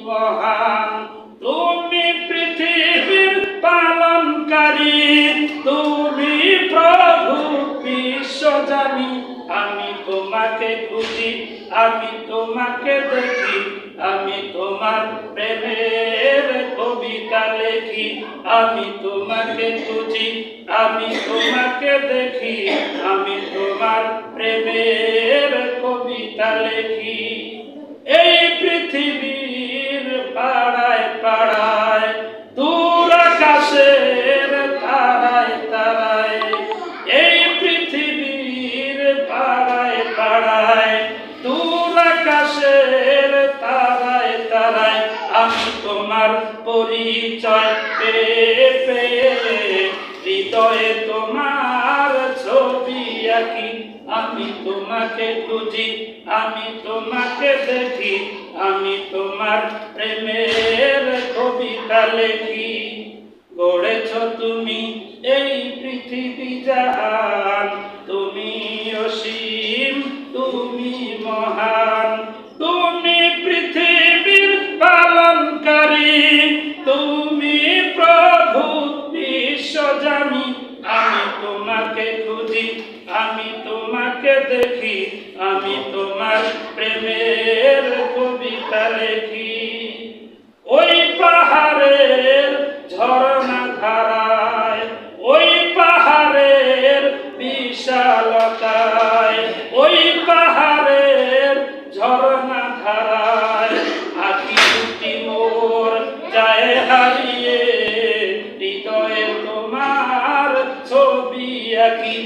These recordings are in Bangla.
মহান, তুমি পৃথিবীর পালনকারী, তুমি প্রভু বিশ্বজানি। আমি তোমাকে খুঁজি, আমি তোমাকে দেখি, আমি তোমার প্রেমের কবিতা লেখি। আমি তোমাকে খুঁজি, আমি তোমাকে দেখি, আমি তোমার প্রেমের কবিতা লেখি। এই পৃথিবীর পাড়ায় পাড়ায়, দূর আকাশের তারায় তারায়, এই পৃথিবীর পাড়ায় পাড়ায়, দূর আকাশের তারায় তারায়, আমি তোমার পরিচয় পেয়ে পেয়ে হৃদয়ে তোমার ছবি আঁকি। আমি তোমাকে খুঁজি, আমি তোমাকে দেখি, আমি তোমার প্রেমের কবিতা লেখি। গড়েছ তুমি এই পৃথিবী জাহান, তুমি অসীম, তুমি মহান, তুমি পৃথিবীর পালনকারী, তুমি প্রভু বিশ্বজানি। আমি তোমাকে খুঁজি, আমি তোমাকে দেখি, আমি তোমার প্রেমের কবিতা লেখি। ওই পাহাড়ের ঝরনা ধারায়, ওই পাহাড়ের বিশালতায়, ওই পাহাড়ের ঝরনা ধারায়, আঁকি দুটি মোর যায় হারিয়ে, হৃদয়ে তোমার ছবি আঁকি।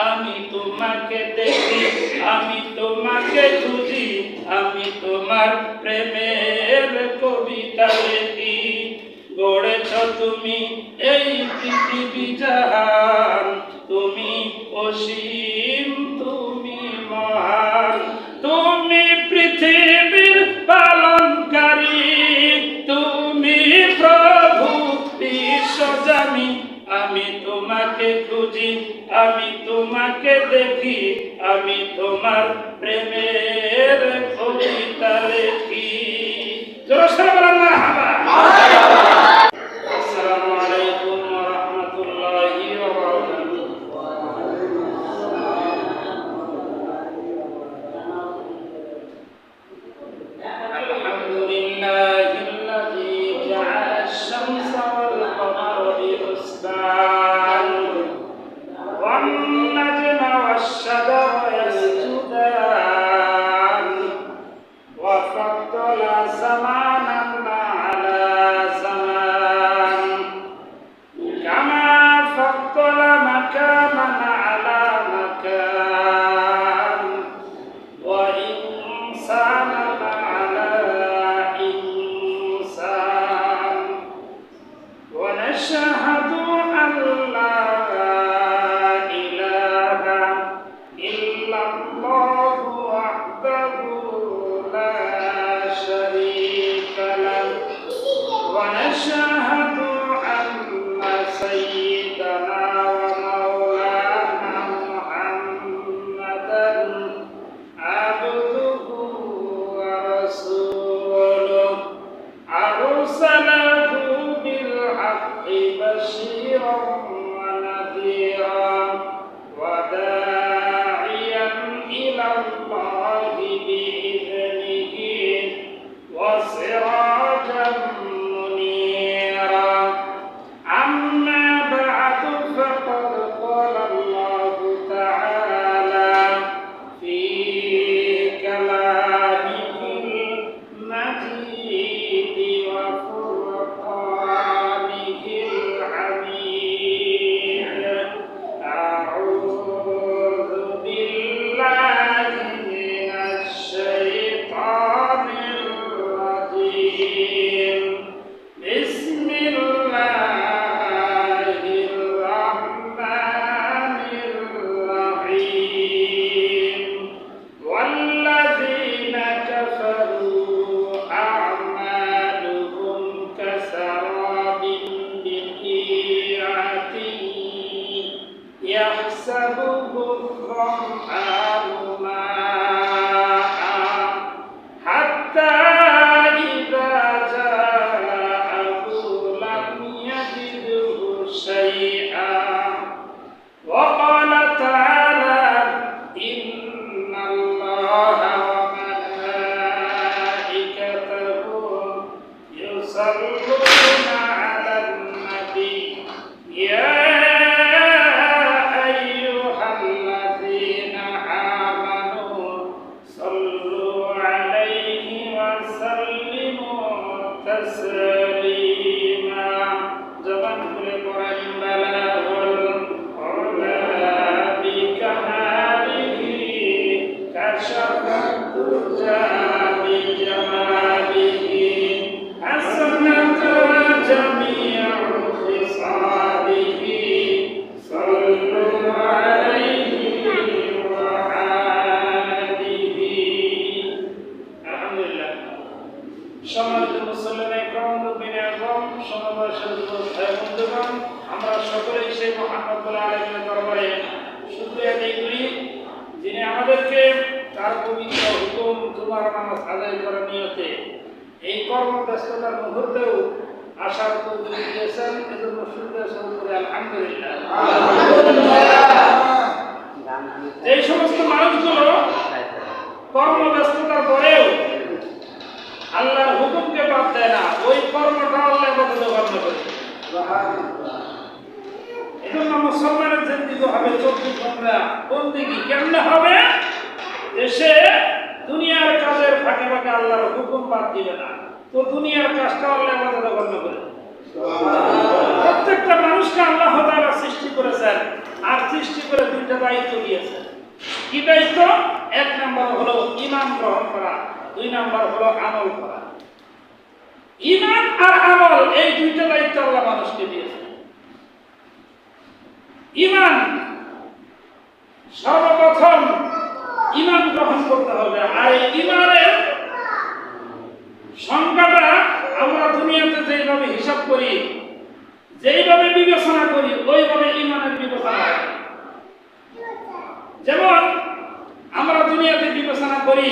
আমি তোমাকে দেখি, আমি তোমাকে খুঁজি, আমি তোমার প্রেমের কবিতা লেখি। গড়েছ তুমি এই পৃথিবী জাহান, তুমি অসীম, তুমি মহান, তুমি পৃথিবীর পালনকারী, তুমি প্রভু বিশ্বজানি। আমি তোমাকে খুঁজি, আমি তোমাকে দেখি, আমি তোমার প্রেমের কবিতা লেখি। আসসালামু আলাইকুম ওয়া রাহমাতুল্লাহি ওয়া বারাকাতুহু। আলহামদুলিল্লাহিল্লাযী জাআলা আশ-শামসা ওয়াল কমারা বিহুসবান, ওয়ান নাজমা ওয়াশ-শাজারা ইয়াসজুদান, ওয়া ফাদ্দালা জামানান আলা জামান, কামা ফাদ্দালা মাকানান আলা মাকান, ওয়া ইনসানান আলা ইনসান। ওয়া নাশহাদু আন লা ইলাহা ইল্লাল্লাহু ওয়াহদাহু লা শারীকা লাহু, ওয়া নাশহাদু আন্না সাইয়্যিদানা ওয়া মাওলানা মুহাম্মাদান আবদুহু ওয়া রাসূলুহু, আরসালাহু বিল হাক্কি বাশীরান ওয়া নাযীরান, ওয়া দা'iyan ইলাল্লাহি বিইذনিহি ওয়া সিরাজাম মুনীরা। আম্মা বা'দু ফাকাদ ক্বালা আল্লাহু তাআলা ফি কালামিহিল মাজিদ ওয়া ফুরকানিহিল হামিদ। আউযু বিল্লাহি মিনাশ শাইতানির রাজীম। বিসমিল্লাহির রাহমানির রাহিম। ওয়াল্লাযীনা কাফারু আ'মালুহুম কাসারাবিন বিকিআতিন ইয়াহসাবুহু الظمآن ماء حتى إذا يصلون على النبي يا أيها الذين آمنوا صلوا عليه وسلموا تسليما زبان كل قرآن بلاغ العلا بكماله كشف الدجى بجماله حسنت جميع خصاله صلوا عليه وآله الحمد لله সম্মানিত মুসলিম একরাম সমাবেশের বন্ধুগণ আমরা সকলেই সেই মহান রব্বুল আলামিনের দরবারে শুকরিয়া আদায় করি যিনি আমাদেরকে তার পবিত্র হুকুম জুমার নামাজ আদায় করার নিয়তে এই কর্মব্যস্ততার মুহূর্তেও আসার তৌফিক দিয়েছেন এজন্য শুকরিয়া স্মরণ করি আলহামদুলিল্লাহ। এই সমস্ত মানুষগুলো কর্মব্যস্ততার পরেও আল্লাহর হুকুমকে বাদ দেয় না, ওই কর্মটা আল্লাহ পছন্দ করে। এজন্য মুসলমানের জিন্দেগি হবে 24 ঘন্টা বন্দেগী। কেমনে হবে? সে দুনিয়ার কাজের ফাঁকে ফাঁকে আল্লাহর হুকুম বাদ দিবে না, তো দুনিয়ার কাজটা আল্লাহ পছন্দ করে। প্রত্যেকটা মানুষকে আল্লাহ তাআলা সৃষ্টি করেছেন, আর সৃষ্টি করে দুইটা দায়িত্ব দিয়েছেন। কি দায়িত্ব? এক নাম্বার হলো ঈমান গ্রহণ করা, দুই নাম্বার হলো আমল করা। ঈমান আর আমল এই দুইটা দায়িত্ব আল্লাহ মানুষকে দিয়েছেন। ঈমান সর্বপ্রথম ঈমান গ্রহণ করতে হবে, আর এই ঈমানের সংখ্যাটা আমরা দুনিয়াতে যেইভাবে হিসাব করি, যেইভাবে বিবেচনা করি, ওইভাবে ঈমানের বিবেচনা হয়। যেমন আমরা দুনিয়াতে বিবেচনা করি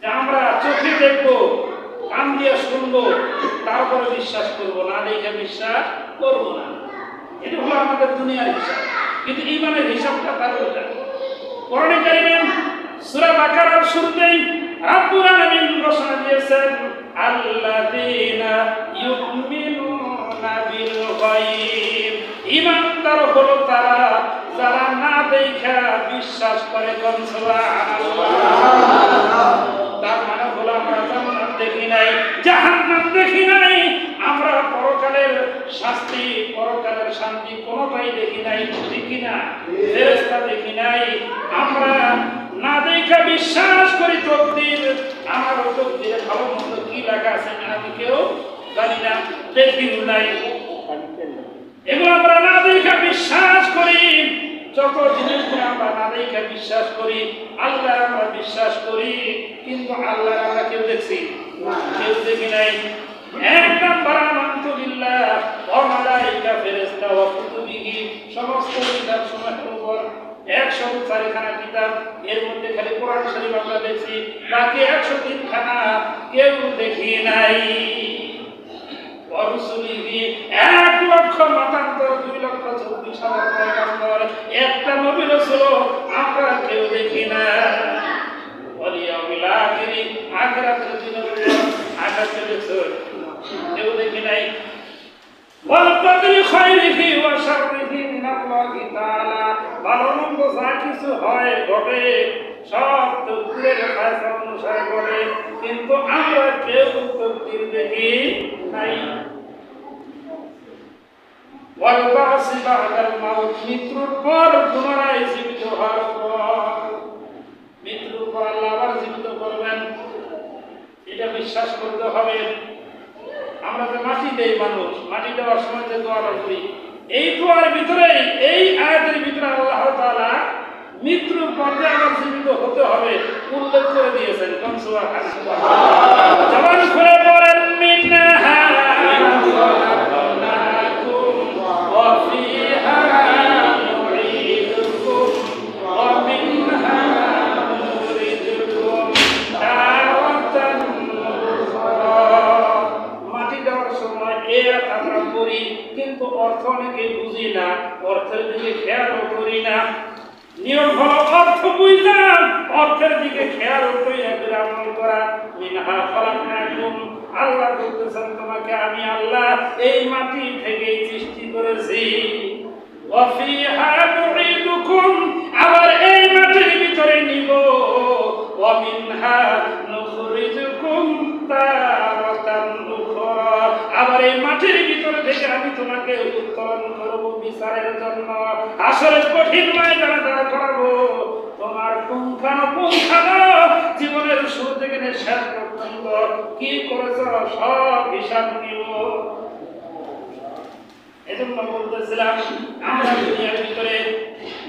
যে আমরা চোখে দেখবো, কান দিয়ে শুনবো, তারপরে বিশ্বাস করব, না দেখে বিশ্বাস করব না। এটা হলো আমাদের দুনিয়ার হিসাব। কিন্তু ঈমানের হিসাবটা তার উল্টা। কোরআনে কারিমে সূরা বাকারার শুরুতেই রব্বুল আলামিন ঘোষণা দিয়েছেন আল্লাযীনা ইউমিনুনা বিল গায়ব। ঈমানদার হলো তারা যারা না দেখে বিশ্বাস করে। সুবহানাল্লাহ। তার মানে হলো আমরা জান্নাত দেখি নাই, জাহান্নাম দেখি নাই, আমরা পরকালের শাস্তি, পরকালের শান্তি কোনোটাই দেখি নাই, দেখি না, ফেরেশতা দেখি নাই। আমরা না দেখে বিশ্বাস করি তকদীর। আমার তকদীরে ভালো মন্দ কি লেখা আছে আমি কেউ জানি না, দেখিও নাই। এগুলো আমরা না দেখে বিশ্বাস করি। যত জিনিসগুলো আমরা না দেখে বিশ্বাস করি, আল্লাহ আমরা বিশ্বাস করি, কিন্তু আল্লাহ আমরা কেউ দেখছি না, কেউ দেখি নাই। এক নাম্বার আমানতু বিল্লাহ ওয়া মালাইকা ফেরেশতা ওয়া কুতুবিহি, সমস্ত কিতাব সমূহের উপর 104 খানা কিতাব, এর মধ্যে খালি কোরআন শরীফ আমরা দেখছি, বাকি 103 খানা কেউ দেখি নাই। ওয়া রুসুলিহি 1 লক্ষ মতান্তর, 2,24,000 পয়গম্বর, একটা নবী রাসূল আমরা কেউ দেখি না। ওয়াল ইয়াউমিল আখির, আখিরাতের দিনের আখিরাতের রাসূল কেউ দেখি নাই। ওয়াল কদরি খায়রিহি ওয়া শাররিহি মিনাল্লাহি তাআলা, ভালো মন্দ যা কিছু হয় ঘটে সব তকদীরের ফয়সালা অনুসারে ঘটে, কিন্তু আমরা কেউ তকদীর দেখি নাই। ওয়াল বাসি বাদাল মাউত, মৃত্যুর পর পুনরায় জীবিত হওয়ার পর, মৃত্যুর পর আল্লাহ আবার জীবিত করবেন, এটা বিশ্বাস করতে হবে। আমরা যে মাটি দেই, মানুষ মাটি দেওয়ার সময় যে দোয়াটা করি, এই দোয়ার ভিতরে, এই আয়াতের ভিতরে আল্লাহ তাআলা মৃত্যুর পর যে আবার জীবিত হতে হবে উল্লেখ করে দিয়েছেন। কোন সূরা? সুবহানাল্লাহ। জবান খুলে পড়েন মিনহা খালাকনাকুম ওয়া ফিহা নুঈদুকুম ওয়া মিনহা নুখরিজুকুম তারাতান উখরা। মাটি দেওয়ার সময় আমরা করি, কিন্তু অর্থ অনেকে বুঝি না, অর্থের দিকে খেয়ালও করি না। নিয়ম হলো অর্থ বুঝলাম, অর্থের দিকে খেয়াল করে আমল করা। মিনহা খালাকনাকুম, আল্লাহ বলতেছেন তোমাকে আমি আল্লাহ এই মাটি থেকেই সৃষ্টি করেছি ওয়াফিহা নুঈদুকুম আবার এই মাটির ভিতরে নিব ওয়া মিনহা নুখরিজুকুম তারাতান উখরা আবার এই মাটির ভিতরে থেকে আমি তোমাকে উত্তোলন করব বিচারের জন্য আসলে কঠিন ময়দানে দাঁড় করাবো তোমার পুঙ্খানুপুঙ্খানু জীবনের শুরু থেকে শেষ পর্যন্ত কি করেছো সব হিসাব নিব এজন্য বলতেছিলাম আমরা দুনিয়ার ভিতরে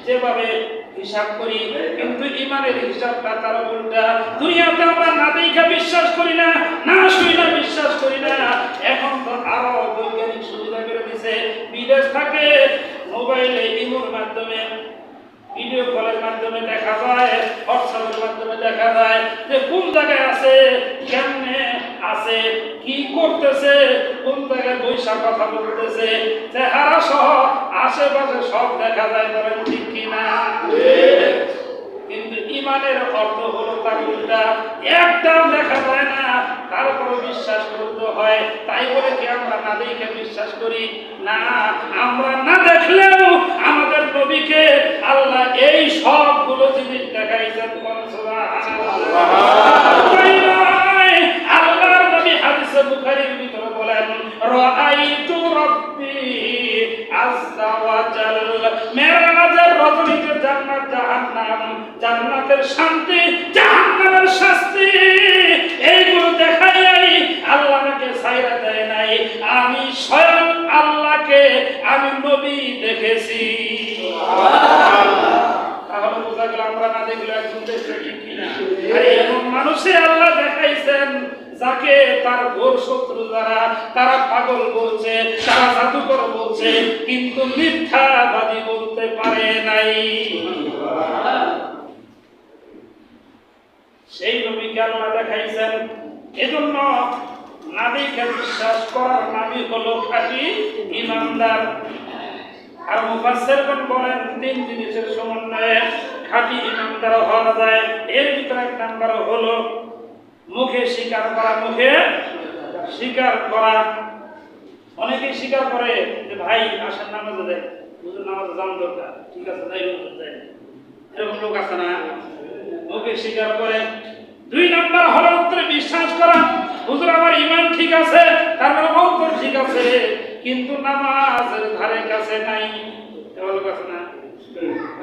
যেভাবে হিসাব করি কিন্তু ইমানের হিসাবটা তার উল্টা দুনিয়াতে আমরা না দেখে বিশ্বাস করি না না শুই না বিশ্বাস করি না এখন তো আরো বৈজ্ঞানিক সুবিধা করে দিছে বিদেশ থাকে মোবাইলে ইমোর মাধ্যমে ভিডিও কলের মাধ্যমে দেখা যায় হোয়াটসঅ্যাপের মাধ্যমে দেখা যায় যে কোন জায়গায় আছে কেমনে আছে কি করতেছে কোন জায়গায় বৈশাখ কথা বলতেছে চেহারা সহ আশেপাশে সব দেখা যায় বলেন ঠিক কিনা কিন্তু ইমানের অর্থ হলো তার উল্টা একটাও দেখা যায় না তারপরে বিশ্বাস করতে হয় তাই বলে কি আমরা না দেখে বিশ্বাস করি না আমরা না দেখলেও আমাদের নবীকে আল্লাহ এই সবগুলো জিনিস দেখাইছেন সুবহানাল্লাহ আল্লাহর নবী হাদিসে বুখারীর ভিতরে বলেন রাআইতু রাব্বি আযজা ওয়া জাল মেরাজের রজনীতে জান্নাত জাহান্নাম জান্নাতের শান্তি জাহান্নামের শাস্তি এইগুলো দেখাই আল্লাহ আমাকে ছাইরা দেয় নাই আমি স্বয়ং আল্লাহকে আমি নবী দেখেছি তাহলে বোঝা গেল আমরা না দেখলে একজন দেখছে ঠিক কিনা আর এমন মানুষে আল্লাহ দেখাইছেন যাকে তার ঘোর শত্রু যারা তারা পাগল বলছে তারা জাদুকর বলছে কিন্তু মিথ্যাবাদী বলতে পারে নাই সেই নবীকে আল্লাহ দেখাইছেন এজন্য না দেখে বিশ্বাস করার নামই হলো খাঁটি ঈমানদার আর মুফাসসিরগণ বলেন তিন জিনিসের সমন্বয়ে খাঁটি ঈমানদার হওয়া যায় এর ভিতরে এক নাম্বার হলো মুখে স্বীকার করা মুখে স্বীকার করা অনেকেই স্বীকার করে যে ভাই আসেন নামাজে দেয় হুজুর নামাজে যান দরকার ঠিক আছে তাই হুজুর দেয় এরকম লোক আছে না মুখে স্বীকার করে দুই নাম্বার হলো অন্তরে বিশ্বাস করা হুজুর আমার ঈমান ঠিক আছে তার মানে অন্তর ঠিক আছে কিন্তু নামাজের ধারে কাছে নাই এমন লোক আছে না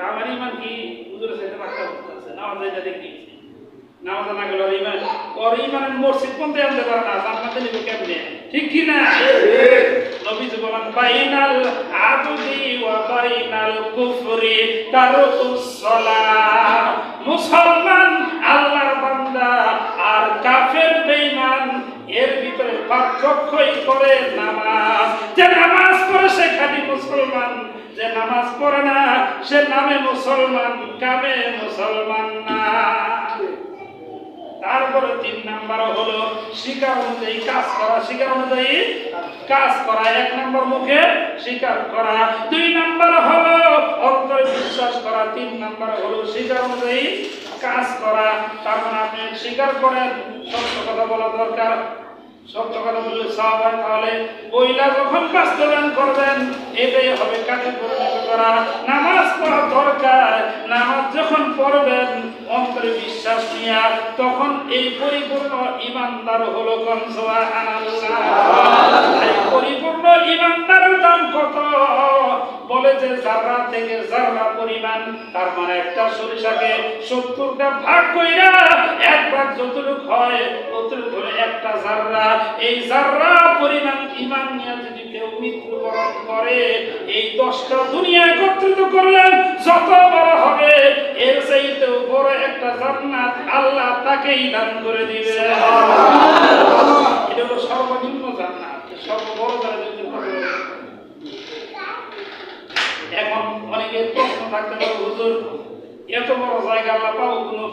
আমার ঈমান কি হুজুরের সাথে বাক্কা আছে নামাজ এটা দেখি নামাজ না গেল ঈমান ওর ঈমানের মসজিদ কোনতে আনতে পারে না জান্নাতে নিব কেমনে ঠিক কি না নবীজি বলেন বাইনাল আবদি ওয়া বাইনাল কুফরি তারকুস সালাহ মুসলমান আল্লাহর বান্দা আর কাফের বেঈমান এর ভিতরে পার্থক্যই করে নামাজ যে নামাজ পড়ে সে খাঁটি মুসলমান যে নামাজ পড়ে না সে নামে মুসলমান কামে মুসলমান না তারপরে তিন নাম্বার হলো স্বীকার অনুযায়ী কাজ করা স্বীকার অনুযায়ী কাজ করা এক নাম্বার মুখে স্বীকার করা দুই নাম্বার হলো অন্তরে বিশ্বাস করা তিন নাম্বার হলো স্বীকার অনুযায়ী কাজ করা তার মানে আপনি স্বীকার করেন সত্য কথা বলা দরকার সত্য কথা বললে সব হয় তাহলে বইলা যখন বাস্তবায়ন করবেন এটাই হবে কাজে পরিণত করা নামাজ পড়া দরকার নামাজ যখন পড়বেন অন্তরে বিশ্বাস নিয়ে তখন এই পরিপূর্ণ ঈমানদার হলো কোন সুবহানাল্লাহ এই পরিপূর্ণ ঈমানদারের দাম কত বলে যে জাররা থেকে জাররা পরিমাণ তার মানে একটা সরিষাকে 70টা ভাগ কইরা এক ভাগ যতটুকু হয় ততটুকু ধরে একটা জাররা এই জাররা পরিমাণ ঈমান নিয়ে যদি কেউ মৃত্যুবরণ করে এই 10টা দুনিয়া একত্রিত করলেন যত বড় হবে এর চাইতেও বড় একটা জান্নাত আল্লাহ তাকেই দান করে দিবে এটা হলো সর্বনিম্ন জান্নাত সর্ববড় জান্নাত এখন অনেকের প্রশ্ন থাকতে পারে হুজুর এত বড় জায়গা আল্লাহ পাবো কোনো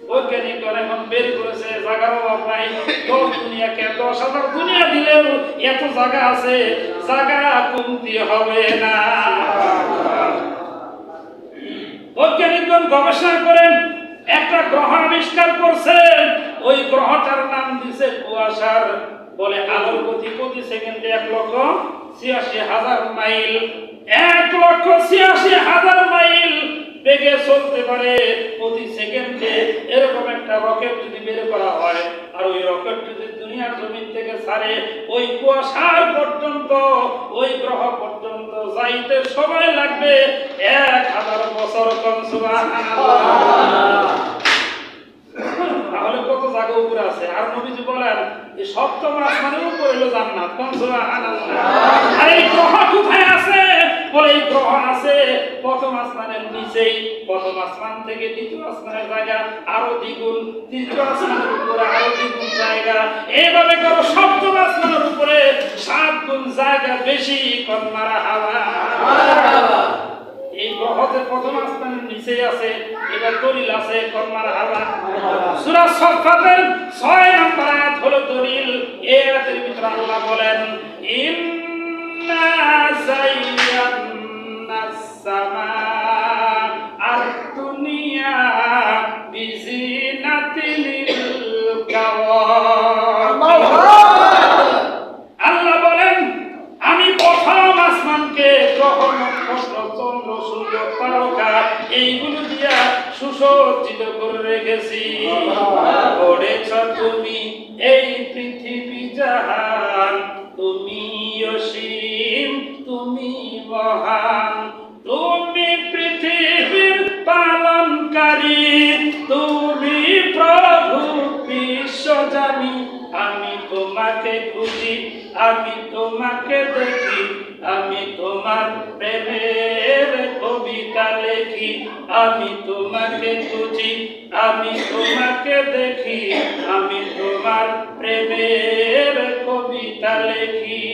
বৈজ্ঞানিক এখন বের করেছে জায়গার অভাব নাই 10 দুনিয়াকে 10,000 দুনিয়া দিলেও এত জায়গা আছে জায়গা কমতি হবে না বৈজ্ঞানিকগণ গবেষণা করেন একটা গ্রহ আবিষ্কার করছেন ওই গ্রহটার নাম দিছে কুয়াশার। বলে আলোর গতি প্রতি সেকেন্ডে 1,86,000 মাইল, 1,86,000 মাইল বেগে চলতে পারে প্রতি সেকেন্ডে। এরকম একটা রকেট যদি বের করা হয়, আর ওই রকেট যদি দুনিয়ার জমিন থেকে ছাড়ে, ওই কুয়াশার পর্যন্ত, ওই গ্রহ পর্যন্ত যাইতে সময় লাগবে 1000 বছর। সুবহানাল্লাহ। তাহলে কত জায়গা উপরে আছে। আর নবীজি বলেন এই সপ্তম আসমানের উপরে হলো জান্নাত। সুবহানাল্লাহ। আর এই গ্রহ কোথায় আছে? বলে এই গ্রহ আছে প্রথম আসমানের নিচেই। প্রথম আসমান থেকে দ্বিতীয় আসমানের জায়গা আরো দ্বিগুণ, তৃতীয় আসমানের উপরে আরো দ্বিগুণ জায়গা, এইভাবে করো সপ্তম আসমানের উপরে 7 গুণ জায়গা বেশি। কোন মারহাবা। এই গ্রহতে প্রথম আসমানের নিচেই আছে। এটা দলিল আছে। কোন মারহাবা। সূরা সাফফাতের 6 নম্বর আয়াত হলো দলিল। এই আয়াতের ভিতরে আল্লাহ বলেন ইন্না যায়্যানাস সামাআ আদ-দুনিয়া বিজিনাতিল কাওয়াকিব। আল্লাহ বলেন আমি প্রথম আসমানকে গ্রহ, নক্ষত্র, চন্দ্র, সূর্য, তারকা এইগুলো দিয়া সুসজ্জিত করে রেখেছি। গড়েছ তুমি এই পৃথিবী জাহান, তুমি অসীম, তুমি মহান, তুমি পৃথিবীর পালনকারী, তুমি প্রভু বিশ্বজানি। আমি তোমাকে খুঁজি, আমি তোমাকে দেখি, আমি তোমার প্রেমের কবিতা লেখি। আমি তোমাকে খুঁজি, আমি তোমাকে দেখি, আমি তোমার প্রেমের কবিতা লেখি।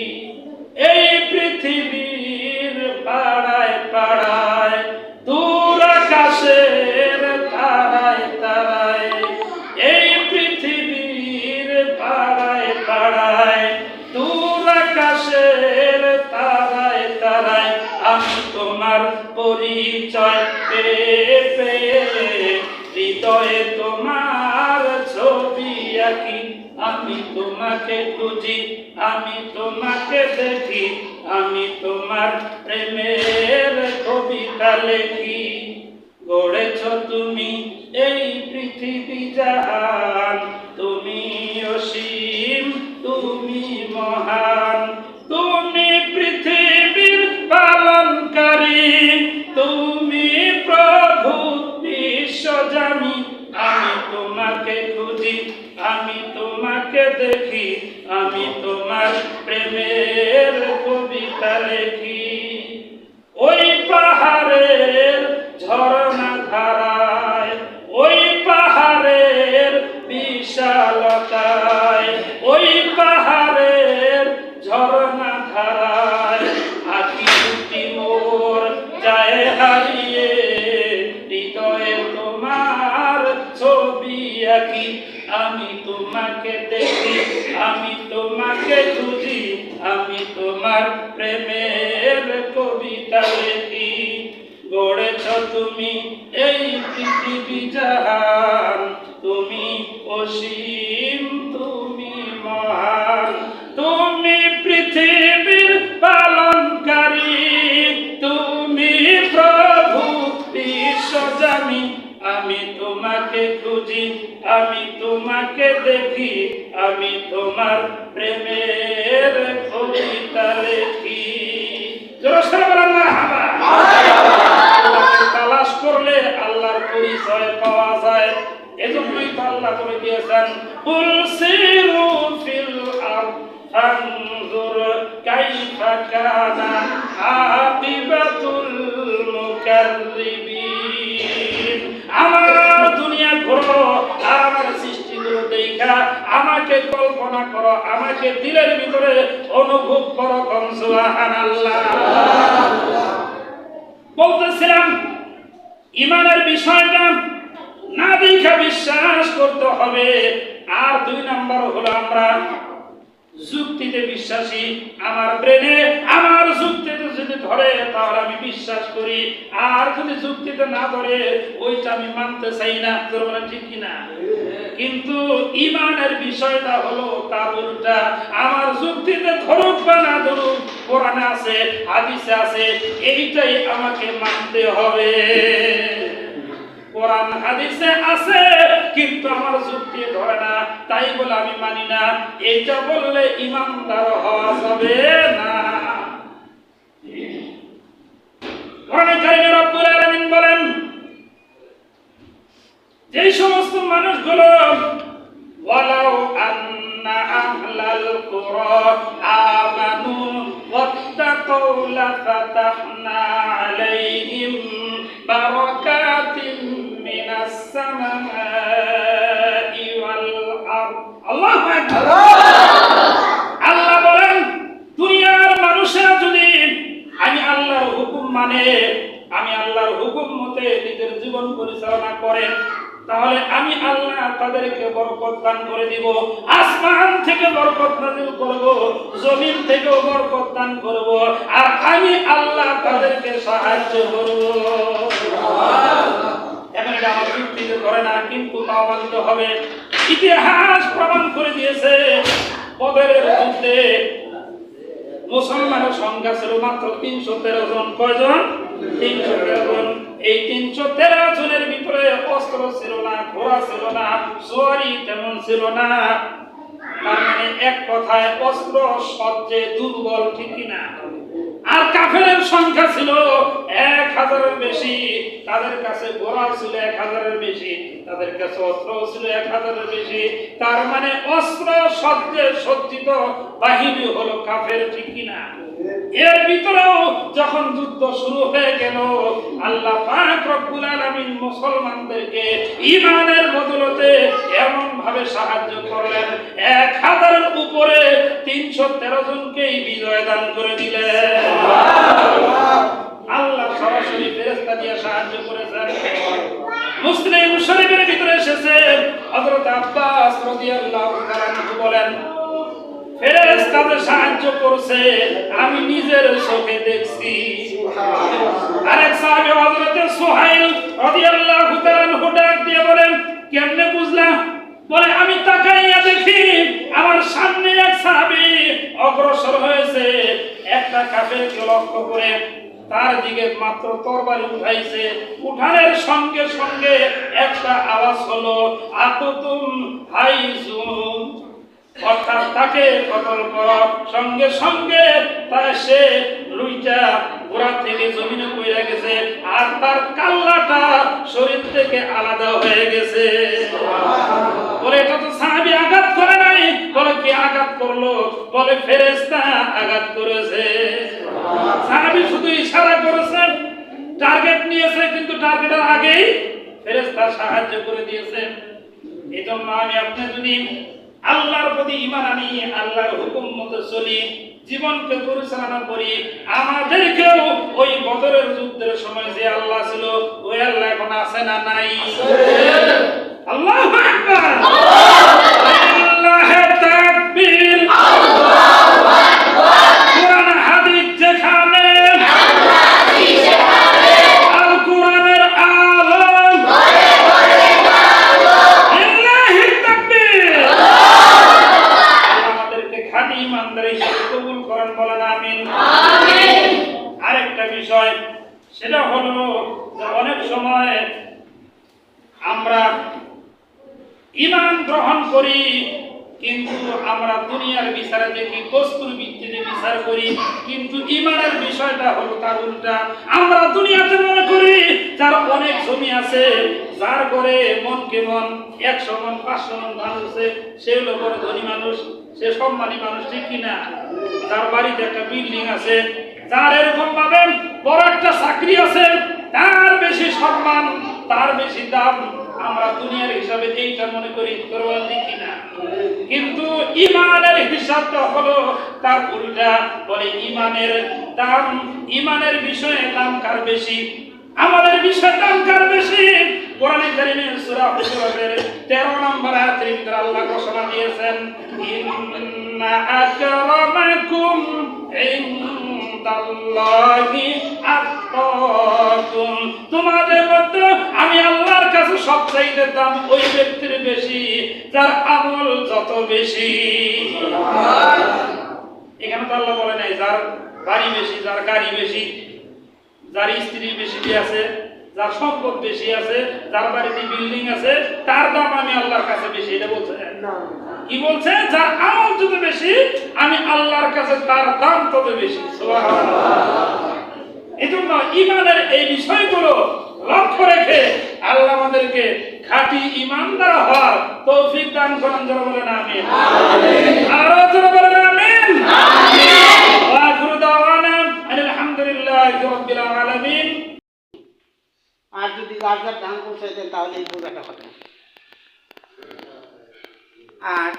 এই পৃথিবীর পাড়ায় পাড়ায়, দূর আকাশের তারায় তারায়, এই পৃথিবীর পাড়ায় পাড়ায়, দূর আকাশের তারায় তারায়, আমি তোমার পরিচয় পেয়ে পেয়ে হৃদয়ে তোমার ছবি আঁকি। আমি তোমাকে খুঁজি, আমি তোমাকে দেখি, আমি তোমার প্রেমের কবিতা লেখি। গড়েছ তুমি এই পৃথিবী জাহান, তুমি অসীম, তুমি মহান, তুমি পৃথিবীর পালনকারী, তুমি প্রভু বিশ্বজানি। আমি তোমাকে খুঁজি, আমি তোমাকে দেখি, আমি তোমার প্রেমের কবিতা লেখি। ওই পাহাড়ের ঝরনা ধারায়, ওই পাহাড়ের বিশালতায়, ওই পাহাড়ের ঝরনা ধারায় আঁকি দুটি মোর যায় হারিয়ে, হৃদয়ে তোমার ছবি আঁকি। আমি তোমাকে দেখি, আমি তোমাকে খুঁজি, আমি তোমার প্রেমের কবিতা লেখি। গড়েছ তুমি এই পৃথিবী জাহান, তুমি অসীম, তুমি মহান, তুমি পৃথিবীর পালনকারী, তুমি প্রভু বিশ্বজানি। আমি তোমাকে খুঁজি, আমি তোমাকে দেখি, আমি তোমার প্রেমের কবিতা লেখি। তালাশ করলে আল্লাহর পরিচয় পাওয়া যায়। এজন্যই তো আল্লাহ করে দিয়েছেন কুল সিরু ফিল আরদ ফানজুর কাইফা কানা আকিবাতুল মুকাজ্জিবিন। আমার দুনিয়া ঘোরো আর আমার সৃষ্টিগুলো দেখা আমাকে কল্পনা করো, আমাকে দিলের ভিতরে অনুভব করো। সুবহানাল্লাহ। বলতেছিলাম ঈমানের বিষয়টা না দেখা বিশ্বাস করতে হবে। আর 2 নাম্বার হলো আমরা যুক্তিতে বিশ্বাসী। আমার ব্রেনে আমার যুক্তিতে যদি ধরে তাহলে আমি বিশ্বাস করি, আর যদি যুক্তিতে না ধরে ওইটা আমি মানতে চাই না। তোর বলেন ঠিক কিনা? কিন্তু ঈমানের বিষয়টা হলো তার উল্টা। আমার যুক্তিতে ধরুক বা না ধরুক, কোরআনে আছে, হাদিসে আছে, এইটাই আমাকে মানতে হবে। কোরআন হাদিসে আছে কিন্তু আমার যুক্তি ধরে না, তাই বলে আমি মানি না, এইটা বললে ঈমানদার হওয়া যাবে না। কোরআনে কারিমে রব্বুল আলামিন বলেন, যে সমস্ত মানুষগুলো ওয়ালাউ আন্না আহলাল কুরা আমানু ওয়াত্তাকাউ লাফাতাহনা আলাইহিম বারাকাতিন মিনাস সামাই ওয়াল আরদ। আল্লাহু আকবার। আল্লাহ বলেন, দুনিয়ার মানুষেরা যদি আমি আল্লাহর হুকুম মানে, আমি আল্লাহর হুকুম মতে নিজের জীবন পরিচালনা করে, তাহলে আমি আল্লাহ তাদেরকে বরকত দান করে দিব। আসমান থেকে বরকত নাযিল করব, জমিন থেকেও বরকত দান করব, আর আমি আল্লাহ তাদেরকে সাহায্য করব। এখন এটা আমার যুক্তিতে ধরে না, কিন্তু তাও মানতে হবে। ইতিহাস প্রমাণ করে দিয়েছে, বদরের যুদ্ধে মুসলমানের সংখ্যা ছিল মাত্র 313 জন। কয়জন? 313 জন। এই 313 জনের ভিতরে অস্ত্র ছিল না, ঘোড়া ছিল না, সওয়ারি তেমন ছিল না। তার মানে এক কথায় অস্ত্র সবচেয়ে দুর্বল, ঠিক কিনা? আর কাফেরের সংখ্যা ছিল 1000-এর বেশি, তাদের কাছে ঘোড়া ছিল 1000-এর বেশি, তাদের কাছে অস্ত্র ছিল 1000-এর বেশি। তার মানে অস্ত্র সজ্জে সজ্জিত বাহিনী হলো কাফের, ঠিক কিনা? এর ভিতরেও যখন যুদ্ধ শুরু হয়ে গেল, আল্লাহ পাক রব্বুল আলামিন মুসলমানদেরকে ঈমানের বদলতে এমন ভাবে সাহায্য করলেন, 1000-এর উপরে 313 জনকেই বিজয় দান করে দিলেন। আল্লাহ সরাসরি ফেরেশতা দিয়ে সাহায্য করেছেন। মুসলিম শরীফের ভিতরে এসেছে, হযরত আব্বাস রাদিয়াল্লাহু তাআলা আনহু বলেন, ফেরেশতাদের সাহায্য করছে, আমি নিজের চোখে দেখছি। আরেক সাহাবী হযরত সুহাইল রাদিয়াল্লাহু তাআলা আনহু ডাক দিয়ে বলেন, কেমনে বুঝলাম? বলে, আমি তাকাইয়া দেখি আমার সামনে এক সাহাবী অগ্রসর হয়েছে, একটা কাফেরকে লক্ষ্য করে তার দিকে মাত্র তরবারি উঠাইছে, উঠানের সঙ্গে সঙ্গে একটা আওয়াজ হলো, আকুতুম হাইজুম, অর্থাৎ তাকে কতল করা। সঙ্গে সঙ্গে সে লুইটা ঘোড়া থেকে জমিনে পড়ে গেছে, আর তার কাল্লাটা শরীর থেকে আলাদা হয়ে গেছে। বলে, এটা তো সাহাবী আঘাত করে নাই। বলে, কি আঘাত করলো? বলে, ফেরেশতা আঘাত করেছে। সাহাবী শুধু ইশারা করেছেন, টার্গেট নিয়েছে, কিন্তু টার্গেটের আগেই ফেরেশতা সাহায্য করে দিয়েছেন। এজন্য আমি আপনি যদি আল্লাহর প্রতি ঈমান আনি, আল্লাহর হুকুম মতো চলি, জীবনকে পরিচালনা করি, আমাদেরকেও ওই বদরের যুদ্ধের সময় যে আল্লাহ ছিল, ওই আল্লাহ এখন আছে না নাই? আল্লাহু আকবার, আল্লাহু তাকবীর, আল্লাহু আকবার। কোরআন হাদিস যেখানে, আল কোরআনের আলম, লিল্লাহি তাকবীর। আমাদেরকে খাঁটি ইমানদার হিসেবে কবুল করেন, বলেন আমিন। আরেকটা বিষয়, সেটা হলো যে অনেক সময় আমরা ঈমান গ্রহণ করি, কিন্তু আমরা দুনিয়ার বিচারে দেখি, বস্তুর ভিত্তিতে বিচার করি, কিন্তু ঈমানের বিষয়টা হলো তার উল্টা। আমরা দুনিয়াতে মনে করি যার অনেক জমি আছে, যার ঘরে মন কেমন 100 মন 500 মন ধান আছে, সে হলো বড় ধনী মানুষ, সে সম্মানী মানুষ, ঠিক কিনা? যার বাড়িতে একটা বিল্ডিং আছে, যার এরকম ভাবে বড় একটা চাকরি আছে, তার বেশি সম্মান, তার বেশি দাম। আমরা দুনিয়ার হিসাবে এইটা মনে করি, ঠিক কিনা? কিন্তু ঈমানের হিসাবটা হলো তার উল্টা। বলে, ঈমানের দাম, ঈমানের বিষয়ে দাম কার বেশি, আমাদের বিষয়ে দাম কার বেশি? কোরআনে কারীমের সূরা হুজুরাতের 13 নম্বর আয়াতের ভিতরে আল্লাহ ঘোষণা দিয়েছেন, ইন্না আকরামাকুম ইনদাল্লাহি আতকাকুম, তোমাদের মধ্যে আমি আল্লাহর কাছে সবচাইতে দাম ওই ব্যক্তির বেশি যার আমল যত বেশি। এখানে তো আল্লাহ বলে নাই যার বাড়ি বেশি, যার গাড়ি বেশি, যার স্ত্রী বেশি আছে, যার সম্পদ বেশি আছে, যার বাড়িতে বিল্ডিং আছে, তার দাম আমি আল্লাহর কাছে বেশি, এটা বলছে না। কি বলছে? যার আমল যত বেশি আমি আল্লাহর কাছে তার দাম তত বেশি। এজন্য ঈমানের এই বিষয়গুলো লক্ষ্য রেখে আল্লাহ আমাদেরকে খাঁটি ঈমানদার হওয়ার তৌফিক দান করেন। যারা বলেন আমিন, আরো যারা বলেন আমিন। ওয়া আখিরু দাওয়ানা আলহামদুলিল্লাহি রাব্বিল আলামিন। আর যদি লার্জার দান পৌঁছাইতেন তাহলে এই পুরোটা হবে। আর